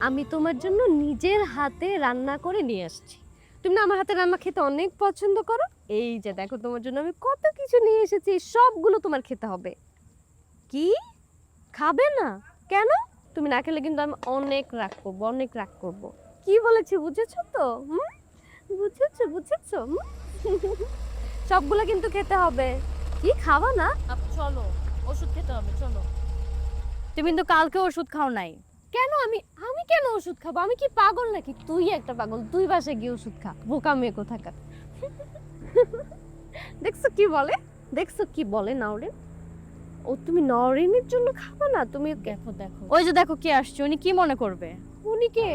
আমি তোমার জন্য নিজের হাতে রান্না করে নিয়ে আসছি। তুমি না আমার হাতে রান্না খেতে অনেক পছন্দ করো। এই যে দেখো তোমার জন্য আমি কত কিছু নিয়ে এসেছি, সবগুলো তোমার খেতে হবে। কি খাবে না? কেন? তুমি না খেলে কিন্তু আমি অনেক রাগ করবো, অনেক রাগ করবো। কি বলেছি বুঝেছো তো? বুঝেছো বুঝেছো? সবগুলো কিন্তু খেতে হবে। কি খাবা না? চলো, ওষুধ খেতে হবে, চলো। তুমি কিন্তু কালকে ওষুধ খাও নাই। কেন আমি আমি কেন ওষুধ খাবো? আমি কি পাগল নাকি? তুই একটা পাগল, তুই বাসায় গিয়ে ওষুধ খা, বোকা মেয়ে কোথাকার। দেখছো কি বলে, দেখছো কি বলে নাওরিন। ও তুমি নওরিনের জন্য খাবা না? তুমি দেখো দেখো, ওই যে দেখো কে আসছে, উনি কি মনে করবে? উনি কে?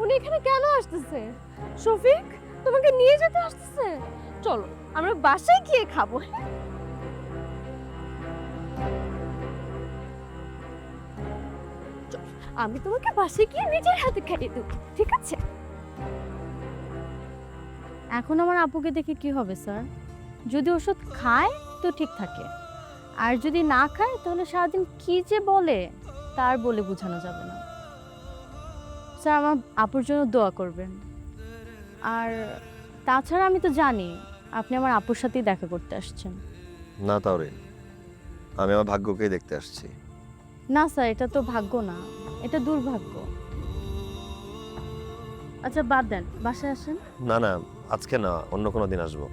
উনি এখানে কেন আসতেছে? শফিক তোমাকে নিয়ে যেতে আসতেছে? চলো আমরা বাসায় গিয়ে খাবো। চল, আমি তোমাকে বাসায় গিয়ে নিজের হাতে খাইয়ে দেবো, ঠিক আছে? এখন আমার আপুকে দেখে কি হবে স্যার? যদি ওষুধ খায় তো ঠিক থাকে, আর যদি না খায় তাহলে সারাদিন কি যে বলে তার বলে বোঝানো যাবে না। স্যার আমার আপুর জন্য দোয়া করবেন। আর তাছাড়া আমি তো জানি আপনি আমার আপুর সাথেই দেখা করতে আসছেন। না তাওরিন, আমি আমার ভাগ্যকেই দেখতে আসছি। না স্যার, এটা তো ভাগ্য না, এটা দুর্ভাগ্য। আচ্ছা বাদ দেন, বাসায় আসেন। না না, আজকে না, অন্য কোনো দিন আসবো।